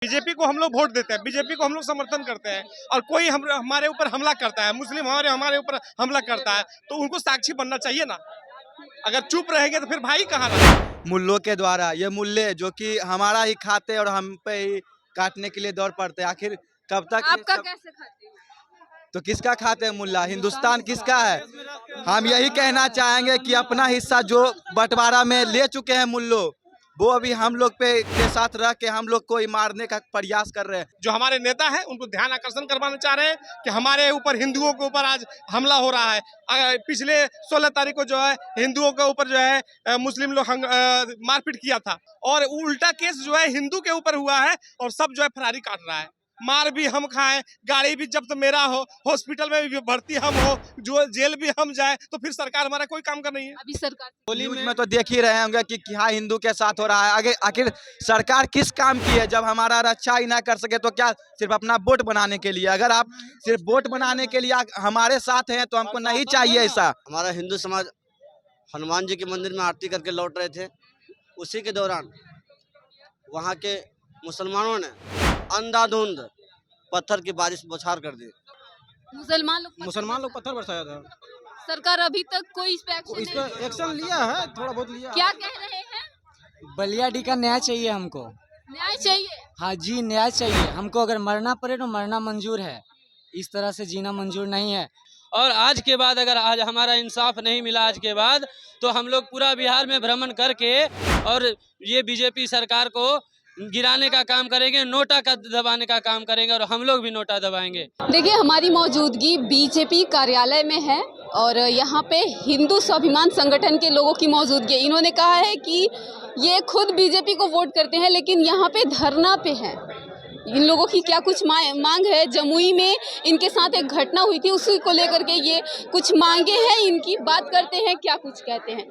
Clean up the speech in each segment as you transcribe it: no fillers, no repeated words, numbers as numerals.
BJP को हम लोग वोट देते हैं, बीजेपी को हम लोग समर्थन करते हैं और कोई हमारे ऊपर हमला करता है, मुस्लिम हमारे ऊपर हमला करता है तो उनको साक्षी बनना चाहिए ना। अगर चुप रहेंगे तो फिर भाई कहाँ रहे। मूल्यों के द्वारा ये मूल्य जो कि हमारा ही खाते और हम पे ही काटने के लिए दौड़ पड़ते हैं। आखिर कब तक आपका कैसे खाते हैं? तो किसका खाते हैं मुल्ला? हिंदुस्तान किसका है? हम यही कहना चाहेंगे कि अपना हिस्सा जो बंटवारा में ले चुके हैं मुल्लो, वो अभी हम लोग पे के साथ रह के हम लोग को ही मारने का प्रयास कर रहे हैं। जो हमारे नेता है उनको ध्यान आकर्षण करवाना चाह रहे हैं कि हमारे ऊपर हिंदुओं के ऊपर आज हमला हो रहा है। पिछले 16 तारीख को जो है हिंदुओं के ऊपर जो है मुस्लिम लोग मारपीट किया था और उल्टा केस जो है हिंदू के ऊपर हुआ है और सब जो है फरारी काट रहा है। मार भी हम खाएं, गाड़ी भी जब्त मेरा हो, हॉस्पिटल में भी भर्ती हम हो, जो जेल भी हम जाए तो फिर सरकार हमारा कोई काम कर नहीं है। अभी सरकार न्यूज में तो देख ही रहे होंगे कि क्या हिंदू के साथ हो रहा है। आगे आखिर सरकार किस काम की है जब हमारा रक्षा ही ना कर सके तो क्या सिर्फ अपना वोट बनाने के लिए? अगर आप सिर्फ वोट बनाने के लिए हमारे साथ हैं तो हमको नहीं चाहिए ऐसा। हमारा हिंदू समाज हनुमान जी के मंदिर में आरती करके लौट रहे थे, उसी के दौरान वहाँ के मुसलमानों ने अंधाधुंध पत्थर की बारिश बौछार कर दी। मुसलमान लोग पत्थर बरसाया था। सरकार अभी तक कोई इस पे एक्शन लिया है, थोड़ा बहुत लिया। क्या कह रहे हैं? बलिया डी का न्याय चाहिए हमको। न्याय चाहिए? हाँ जी, न्याय चाहिए हमको। अगर मरना पड़े तो मरना मंजूर है, इस तरह से जीना मंजूर नहीं है। और आज के बाद अगर आज हमारा इंसाफ नहीं मिला आज के बाद तो हम लोग पूरा बिहार में भ्रमण करके और ये बीजेपी सरकार को गिराने का काम करेंगे, नोटा का दबाने का काम करेंगे और हम लोग भी नोटा दबाएंगे। देखिए, हमारी मौजूदगी बीजेपी कार्यालय में है और यहाँ पे हिंदू स्वाभिमान संगठन के लोगों की मौजूदगी है। इन्होंने कहा है कि ये खुद बीजेपी को वोट करते हैं लेकिन यहाँ पे धरना पे हैं। इन लोगों की क्या कुछ मांग है? जमुई में इनके साथ एक घटना हुई थी, उसी को लेकर के ये कुछ मांगे हैं इनकी। बात करते हैं क्या कुछ कहते हैं।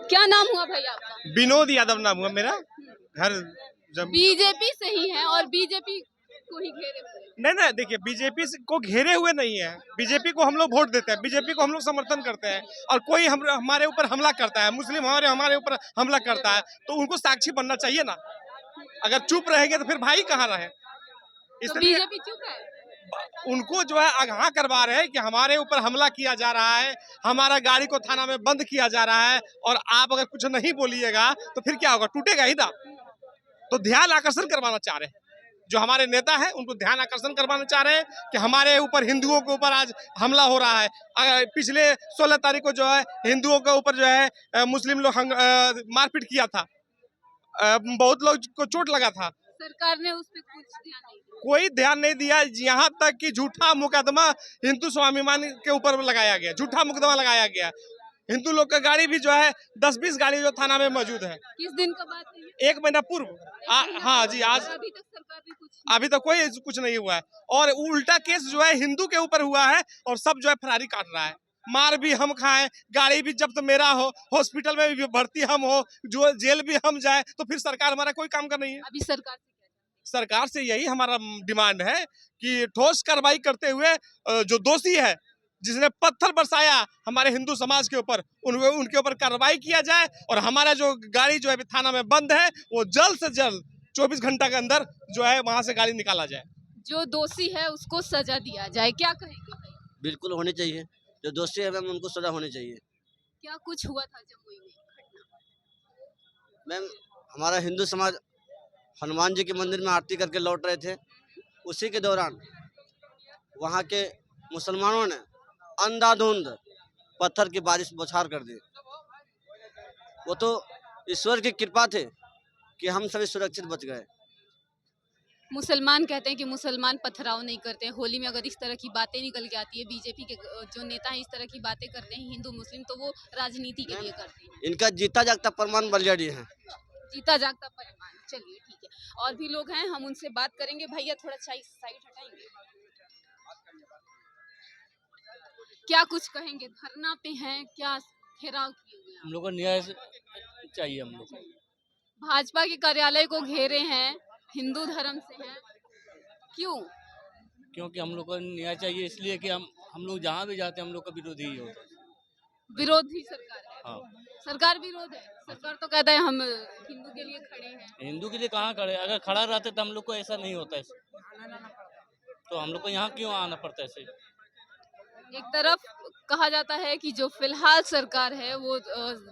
क्या नाम हुआ भैया आपका? विनोद यादव नाम हुआ मेरा। घर बीजेपी से ही है और बीजेपी को ही घेरे हुए। नहीं, देखिए बीजेपी को घेरे हुए नहीं है, बीजेपी को हम लोग वोट देते हैं, बीजेपी को हम लोग समर्थन करते हैं और कोई हमारे ऊपर हमला करता है, मुस्लिम हमारे ऊपर हमला करता है तो उनको साक्षी बनना चाहिए ना। अगर चुप रहेंगे तो फिर भाई कहाँ रहे। तो बीजेपी चुप है? उनको जो है आगाह करवा रहे हैं कि हमारे ऊपर हमला किया जा रहा है, हमारा गाड़ी को थाना में बंद किया जा रहा है और आप अगर कुछ नहीं बोलिएगा तो फिर क्या होगा? टूटेगा ही ना। तो ध्यान आकर्षण करवाना चाह रहे हैं, जो हमारे नेता है उनको ध्यान आकर्षण करवाना चाह रहे हैं कि हमारे ऊपर हिंदुओं के ऊपर आज हमला हो रहा है। पिछले 16 तारीख को जो है हिंदुओं के ऊपर जो है मुस्लिम लोग मारपीट किया था, बहुत लोग को चोट लगा था। सरकार ने उस पर कुछ ध्यान नहीं दिया। कोई ध्यान नहीं दिया, यहाँ तक कि झूठा मुकदमा हिंदू स्वाभिमान के ऊपर लगाया गया, झूठा मुकदमा लगाया गया। हिंदू लोग का गाड़ी भी जो है 10-20 गाड़ी जो थाना में मौजूद है। किस दिन का बात है? 1 महीना पूर्व। हाँ जी, आज अभी तक सरकार ने अभी तक कोई कुछ नहीं हुआ है और उल्टा केस जो है हिंदू के ऊपर हुआ है और सब जो है फरारी काट रहा है। मार भी हम खाएं, गाड़ी भी जब्त मेरा हो, हॉस्पिटल में भी भर्ती हम हो, जो जेल भी हम जाए तो फिर सरकार हमारा कोई काम कर नहीं है। अभी सरकार से यही हमारा डिमांड है कि ठोस कार्रवाई करते हुए जो दोषी है, जिसने पत्थर बरसाया हमारे हिंदू समाज के ऊपर, उनके ऊपर कार्रवाई किया जाए और हमारा जो गाड़ी जो है थाना में बंद है वो जल्द से जल्द 24 घंटा के अंदर जो है वहां से गाड़ी निकाला जाए। जो दोषी है उसको सजा दिया जाए, क्या कहेंगे? बिल्कुल होनी चाहिए, जो दोषी है मैम उनको सजा होनी चाहिए। क्या कुछ हुआ था जमुई में? मैम, हमारा हिंदू समाज हनुमान जी के मंदिर में आरती करके लौट रहे थे, उसी के दौरान वहाँ के मुसलमानों ने अंधाधुंध पत्थर की बारिश बौछार कर दी। वो तो ईश्वर की कृपा थे कि हम सभी सुरक्षित बच गए। मुसलमान कहते हैं कि मुसलमान पथराव नहीं करते हैं। होली में अगर इस तरह की बातें निकल के आती है, बीजेपी के जो नेता हैं इस तरह की बातें करते हैं हिंदू मुस्लिम, तो वो राजनीति के लिए करते हैं। इनका जीता जागता प्रमाण बलियाडी है। जीता जागता परिमाण। चलिए ठीक है, और भी लोग हैं, हम उनसे बात करेंगे। भैया थोड़ा साइड हटाएंगे। क्या कुछ कहेंगे? धरना पे हैं, क्या घेराव किए हुए हैं? हम लोग को न्याय चाहिए। हम लोग भाजपा के कार्यालय को घेरे हैं, हिंदू धर्म से हैं, क्यों? क्योंकि हम लोग को न्याय चाहिए, इसलिए कि हम लोग जहाँ भी जाते हैं हम लोग का विरोधी ही होता है। विरोधी सरकार है। हाँ। सरकार विरोध है। सरकार तो कहता है हम हिंदू के लिए खड़े हैं। हिंदू के लिए कहाँ खड़े, अगर खड़ा रहते तो हम लोग को ऐसा नहीं होता है, तो हम लोग को यहाँ क्यों आना पड़ता है ऐसे। एक तरफ कहा जाता है कि जो फिलहाल सरकार है वो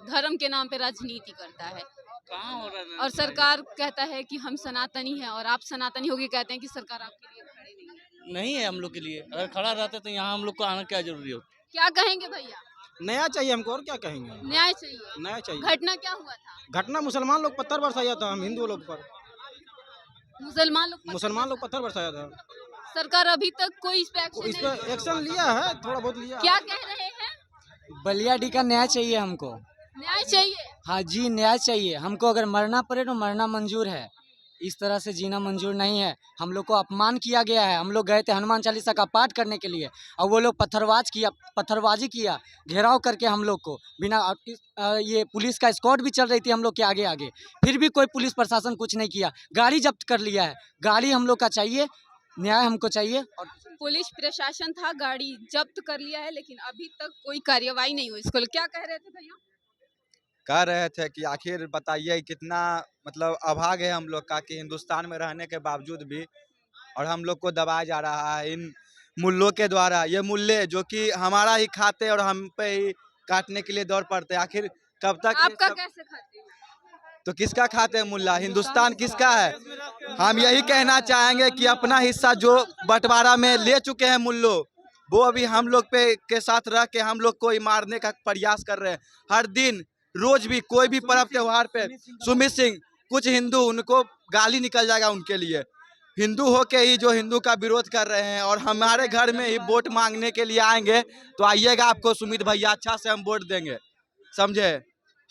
धर्म के नाम पे राजनीति करता है, कहाँ हो रहा है और सरकार कहता है कि हम सनातनी हैं, और आप सनातनी होके कहते हैं कि सरकार आपके लिए खड़े नहीं है। नहीं है हम लोग के लिए, अगर खड़ा रहते तो यहाँ हम लोग को आना क्या जरूरी होता। क्या कहेंगे भैया? नया चाहिए हमको, और क्या कहेंगे। न्याय चाहिए। नया चाहिए। घटना क्या हुआ था? घटना मुसलमान लोग पत्थर बरसाया था, हम हिंदू लोग पर। मुसलमान लोग पत्थर बरसाया था। सरकार अभी तक कोई इस पे इस एक्शन पर एक्शन लिया है, थोड़ा बहुत लिया। क्या कह रहे हैं? बलिया डी का न्याय चाहिए हमको। न्याय चाहिए। हाँ जी, न्याय चाहिए हमको। अगर मरना पड़े तो मरना मंजूर है, इस तरह से जीना मंजूर नहीं है। हम लोग को अपमान किया गया है। हम लोग गए थे हनुमान चालीसा का पाठ करने के लिए, और वो लोग पत्थरबाजी किया, घेराव करके हम लोग को बिना ये पुलिस का स्क्वाड भी चल रही थी हम लोग के आगे आगे, फिर भी कोई पुलिस प्रशासन कुछ नहीं किया। गाड़ी जब्त कर लिया है। गाड़ी हम लोग का चाहिए, न्याय हमको चाहिए। और पुलिस प्रशासन था, गाड़ी जब्त कर लिया है, लेकिन अभी तक कोई कार्यवाही नहीं हुई। इसको क्या कह रहे थे भैया? कह रहे थे कि आखिर बताइए कितना मतलब अभाग है हम लोग का कि हिंदुस्तान में रहने के बावजूद भी और हम लोग को दबाया जा रहा है इन मुल्लों के द्वारा। ये मुल्ले जो कि हमारा ही खाते और हम पे ही काटने के लिए दौड़ पड़ते हैं। आखिर कब तक ये आपका सब- कैसे खाते हैं? तो किसका खाते हैं मुल्ला? हिंदुस्तान किसका है? हम यही कहना चाहेंगे कि अपना हिस्सा जो बंटवारा में ले चुके हैं मुल्लो, वो अभी हम लोग पे के साथ रह के हम लोग को ही मारने का प्रयास कर रहे हैं। हर दिन रोज भी कोई भी पर्व त्योहार पे सुमित सिंह कुछ हिंदू, उनको गाली निकल जाएगा उनके लिए। हिंदू हो के ही जो हिंदू का विरोध कर रहे हैं, और हमारे घर में ही वोट मांगने के लिए आएंगे तो आइएगा, आपको सुमित भैया अच्छा से हम वोट देंगे, समझे।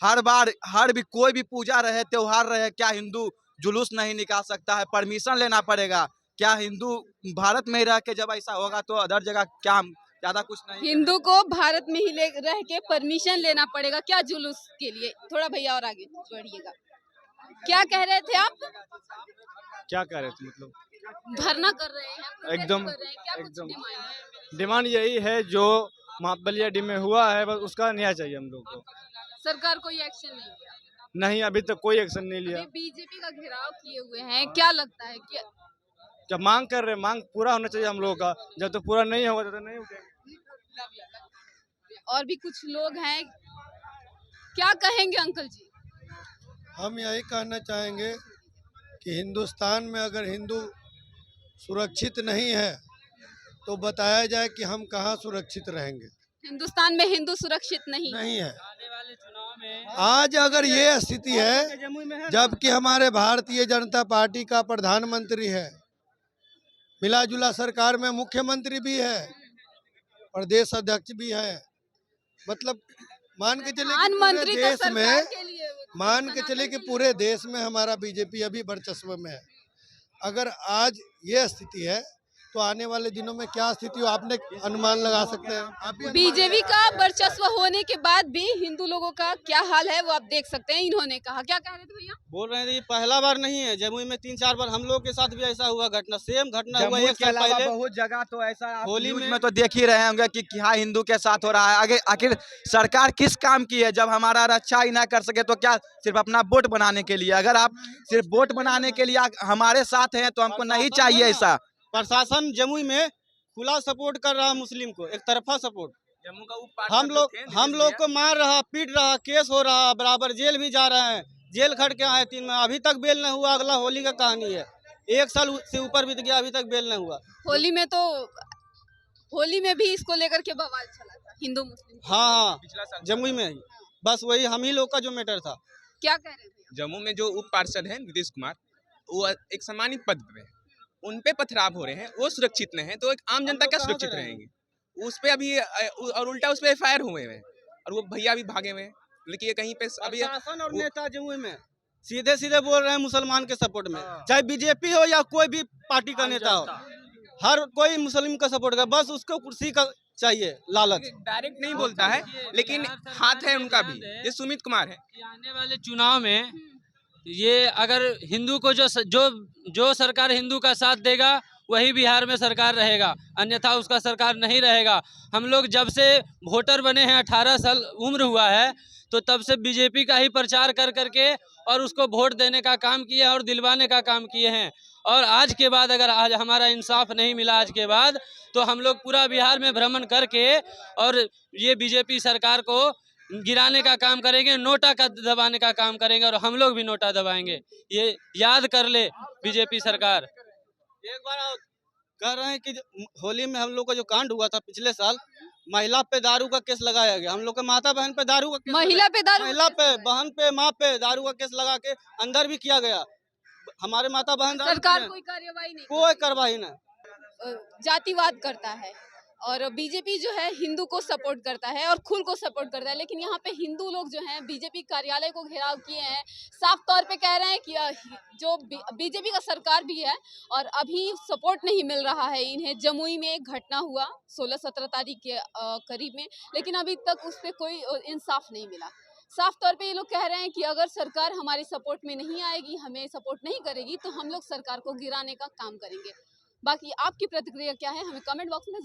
हर बार भी कोई भी पूजा रहे त्योहार रहे, क्या हिंदू जुलूस नहीं निकाल सकता है? परमिशन लेना पड़ेगा क्या? हिंदू भारत में ही रह के जब ऐसा होगा तो अदर जगह क्या ज्यादा कुछ नहीं? हिंदू को भारत में ही रह के परमिशन लेना पड़ेगा क्या जुलूस के लिए? थोड़ा भैया और आगे बढ़िएगा। क्या कह रहे थे आप? क्या कह रहे थे मतलब धरना कर रहे हैं, protest एकदम- कर रहे हैं, क्या कुछ एकदम। डिमांड है? डिमांड यही है जो बलिया डी में हुआ है, बस उसका न्याय चाहिए हम लोग को। सरकार कोई एक्शन नहीं लिया। नहीं, अभी तक कोई एक्शन नहीं लिया। अभी बीजेपी का घेराव किए हुए हैं, क्या लगता है कि जब मांग कर रहे हैं, मांग पूरा होना चाहिए हम लोगों का। जब तक पूरा नहीं होगा तो नहीं उठेंगे। और भी कुछ लोग हैं, क्या कहेंगे अंकल जी? हम यही कहना चाहेंगे कि हिंदुस्तान में अगर हिंदू सुरक्षित नहीं है तो बताया जाए कि हम कहाँ सुरक्षित रहेंगे। हिंदुस्तान में हिंदू सुरक्षित नहीं है। नहीं है। आज अगर ये स्थिति है, जबकि हमारे भारतीय जनता पार्टी का प्रधानमंत्री है, मिला जुला सरकार में मुख्यमंत्री भी है, प्रदेश अध्यक्ष भी है, मतलब मान के चले कि पूरे प्रधानमंत्री तो देश सरकार में के लिए मान के चले कि पूरे देश में हमारा बीजेपी अभी वर्चस्व में है। अगर आज ये स्थिति है तो आने वाले दिनों में क्या स्थिति हो, आपने अनुमान लगा सकते हैं। आप भी अनुमान बीजेपी का वर्चस्व होने के बाद भी हिंदू लोगों का क्या हाल है वो आप देख सकते हैं। इन्होंने कहा, क्या कह रहे थे भैया? बोल रहे थे ये पहला बार नहीं है, जमुई में 3-4 बार हम लोग के साथ भी ऐसा हुआ घटना, सेम घटना हुआ जम्मू एक के साल अलावा पहले। बहुत जगह तो ऐसा आप होली न्यूज़ में- में तो देख ही रहे होंगे कि क्या हिंदू के साथ हो रहा है। आगे आखिर सरकार किस काम की है जब हमारा रक्षा ही ना कर सके तो क्या सिर्फ अपना वोट बनाने के लिए? अगर आप सिर्फ वोट बनाने के लिए हमारे साथ हैं तो हमको नहीं चाहिए ऐसा। प्रशासन जमुई में खुला सपोर्ट कर रहा है मुस्लिम को, एक तरफा सपोर्ट। जम्मू का हम लोग को मार रहा, पीट रहा, केस हो रहा, बराबर जेल भी जा रहे हैं। जेल खट के आए 3 में, अभी तक बेल नहीं हुआ। अगला होली का कहानी है, 1 साल से ऊपर बीत गया, अभी तक बेल नहीं हुआ। होली में भी इसको लेकर के बवाल चला था हिंदू मुस्लिम। हाँ, जमुई में ही बस वही हम ही लोग का जो मैटर था। क्या कह रहे थे? जम्मू में जो उप पार्षद हैं नीतीश कुमार, वो एक सम्मानित पद पे हैं, उन पे पथराव हो रहे हैं, वो सुरक्षित नहीं है तो एक आम जनता क्या सुरक्षित रहेंगे? उस पे अभी और उल्टा उस पे FIR हुए हैं और वो भैया भी भागे हुए हैं। लेकिन ये कहीं पे अभी प्रशासन और नेता जमुई में सीधे सीधे बोल रहे हैं मुसलमान के सपोर्ट में, चाहे बीजेपी हो या कोई भी पार्टी का नेता हो, हर कोई मुस्लिम का सपोर्ट कर, बस उसको कुर्सी का चाहिए लालच। डायरेक्ट नहीं बोलता है लेकिन हाथ है उनका भी, ये सुमित कुमार है। कि आने वाले चुनाव में ये अगर हिंदू को जो सरकार हिंदू का साथ देगा वही बिहार में सरकार रहेगा, अन्यथा उसका सरकार नहीं रहेगा। हम लोग जब से वोटर बने हैं 18 साल उम्र हुआ है, तो तब से बीजेपी का ही प्रचार कर करके और उसको वोट देने का काम किए और दिलवाने का काम किए हैं। और आज के बाद अगर आज हमारा इंसाफ नहीं मिला आज के बाद, तो हम लोग पूरा बिहार में भ्रमण करके और ये बीजेपी सरकार को गिराने का काम करेंगे, नोटा का दबाने का काम करेंगे और हम लोग भी नोटा दबाएंगे। ये याद कर ले बीजेपी सरकार। एक बार कह रहे हैं कि होली में हम लोग का जो कांड हुआ था पिछले साल, महिला पे दारू का केस लगाया गया। हम लोग के माता बहन पे दारू का केस महिला पे दारू, महिला पे, बहन पे, माँ पे दारू का केस लगा के अंदर भी किया गया। हमारे माता बहन दारू सरकार पी रहे कोई कार्यवाही नहीं, हैं, कोई कार्रवाई नहीं। जातिवाद करता है और बीजेपी जो है हिंदू को सपोर्ट करता है और खुद को सपोर्ट करता है। लेकिन यहाँ पे हिंदू लोग जो हैं बीजेपी कार्यालय को घेराव किए हैं, साफ तौर पे कह रहे हैं कि जो बीजेपी का सरकार भी है और अभी सपोर्ट नहीं मिल रहा है इन्हें। जमुई में एक घटना हुआ 16-17 तारीख के करीब में, लेकिन अभी तक उस पर कोई इंसाफ नहीं मिला। साफ तौर पे ये लोग कह रहे हैं कि अगर सरकार हमारे सपोर्ट में नहीं आएगी, हमें सपोर्ट नहीं करेगी, तो हम लोग सरकार को गिराने का काम करेंगे। बाकी आपकी प्रतिक्रिया क्या है, हमें कमेंट बॉक्स में